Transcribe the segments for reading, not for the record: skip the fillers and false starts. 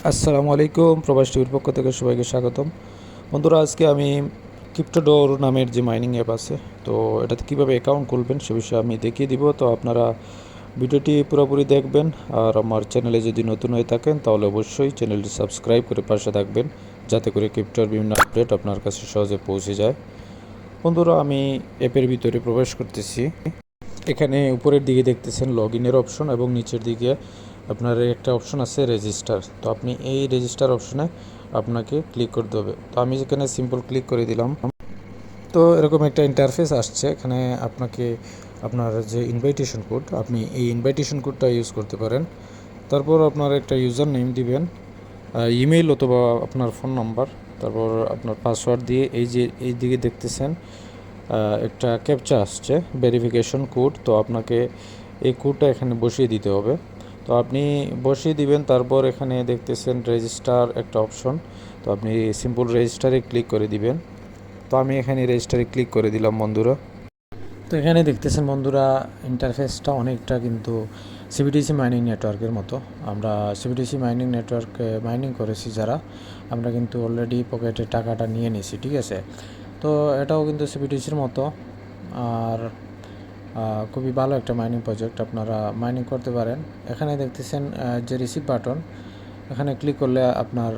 আসসালামু আলাইকুম, প্রবাস টিভির পক্ষ থেকে সবাইকে স্বাগতম। বন্ধুরা, আজকে আমি ক্রিপ্টোডোর নামের যে মাইনিং অ্যাপ আছে, তো এটাতে কীভাবে অ্যাকাউন্ট খুলবেন সে বিষয়ে আমি দেখিয়ে দিব। তো আপনারা ভিডিওটি পুরোপুরি দেখবেন। আর আমার চ্যানেলে যদি নতুন হয়ে থাকেন তাহলে অবশ্যই চ্যানেলটি সাবস্ক্রাইব করে পাশে থাকবেন, যাতে করে ক্রিপ্টোর বিভিন্ন আপডেট আপনার কাছে সহজে পৌঁছে যায়। বন্ধুরা, আমি অ্যাপের ভিতরে প্রবেশ করতেছি। এখানে উপরের দিকে দেখতেছেন লগ ইনের অপশন এবং নিচের দিকে আপনার একটা অপশন আছে রেজিস্টার। তো আপনি এই রেজিস্টার অপশনে আপনাকে ক্লিক করতে হবে। তো আমি যেখানে সিম্পল ক্লিক করে দিলাম, তো এরকম একটা ইন্টারফেস আসছে। এখানে আপনাকে আপনার যে ইনভাইটেশন কোড, আপনি এই ইনভাইটেশন কোডটা ইউজ করতে পারেন। তারপর আপনার একটা ইউজার নেম দিবেন, ইমেল অথবা আপনার ফোন নাম্বার, তারপর আপনার পাসওয়ার্ড দিয়ে এই দিকে দেখতেছেন একটা ক্যাপচা আসছে, ভেরিফিকেশন কোড। তো আপনাকে এই কোডটা এখানে বসিয়ে দিতে হবে। তো আপনি বসিয়ে দিবেন। তারপর এখানে দেখতেছেন রেজিস্টার একটা অপশন, তো আপনি সিম্পল রেজিস্টারে ক্লিক করে দিবেন। তো আমি এখানে রেজিস্টারে ক্লিক করে দিলাম বন্ধুরা। তো এখানে দেখতেছেন বন্ধুরা, ইন্টারফেসটা অনেকটা কিন্তু সিবিডিসি মাইনিং নেটওয়ার্কের মতো। আমরা সিবিডিসি মাইনিং নেটওয়ার্কে মাইনিং করেছি যারা, আমরা কিন্তু অলরেডি পকেটে টাকাটা নিয়ে নিছি, ঠিক আছে। তো এটাও কিন্তু সিবিডিসির মতো। আর খুবই ভালো একটা মাইনিং প্রজেক্ট, আপনারা মাইনিং করতে পারেন। এখানে দেখতেছেন যে রিসিভ বাটন, এখানে ক্লিক করলে আপনার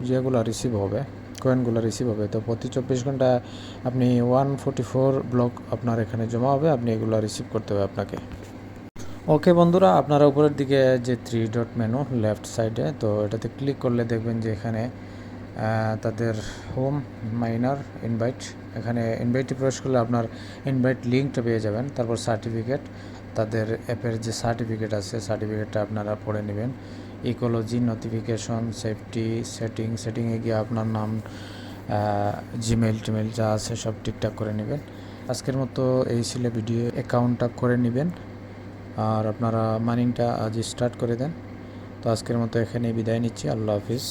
যেগুলো রিসিভ হবে, কয়েনগুলো রিসিভ হবে। তো প্রতি 24 ঘন্টা আপনি 144 ব্লক আপনার এখানে জমা হবে, আপনি এগুলো রিসিভ করতে হবে আপনাকে। ওকে বন্ধুরা, আপনারা উপরের দিকে যে 3 ডট মেনু লেফট সাইডে, তো এটাতে ক্লিক করলে দেখবেন যে এখানে তাদের হোম মাইনার ইনভাইট, এখানে ইনভাইটে প্রবেশ করলে আপনার ইনভাইট লিঙ্কটা পেয়ে যাবেন। তারপর সার্টিফিকেট, তাদের অ্যাপের যে সার্টিফিকেট আছে সার্টিফিকেটটা আপনারা পড়ে নেবেন। ইকোলজি, নোটিফিকেশন, সেফটি, সেটিংয়ে গিয়ে আপনার নাম, জিমেল টিমেল যা আছে সব ঠিকঠাক করে নেবেন। আজকের মতো এই ছিল ভিডিও, অ্যাকাউন্টটা করে নেবেন আর আপনারা মাইনিংটা আজ স্টার্ট করে দেন। তো আজকের মতো এখানেই বিদায় নিচ্ছি। আল্লাহ হাফিজ।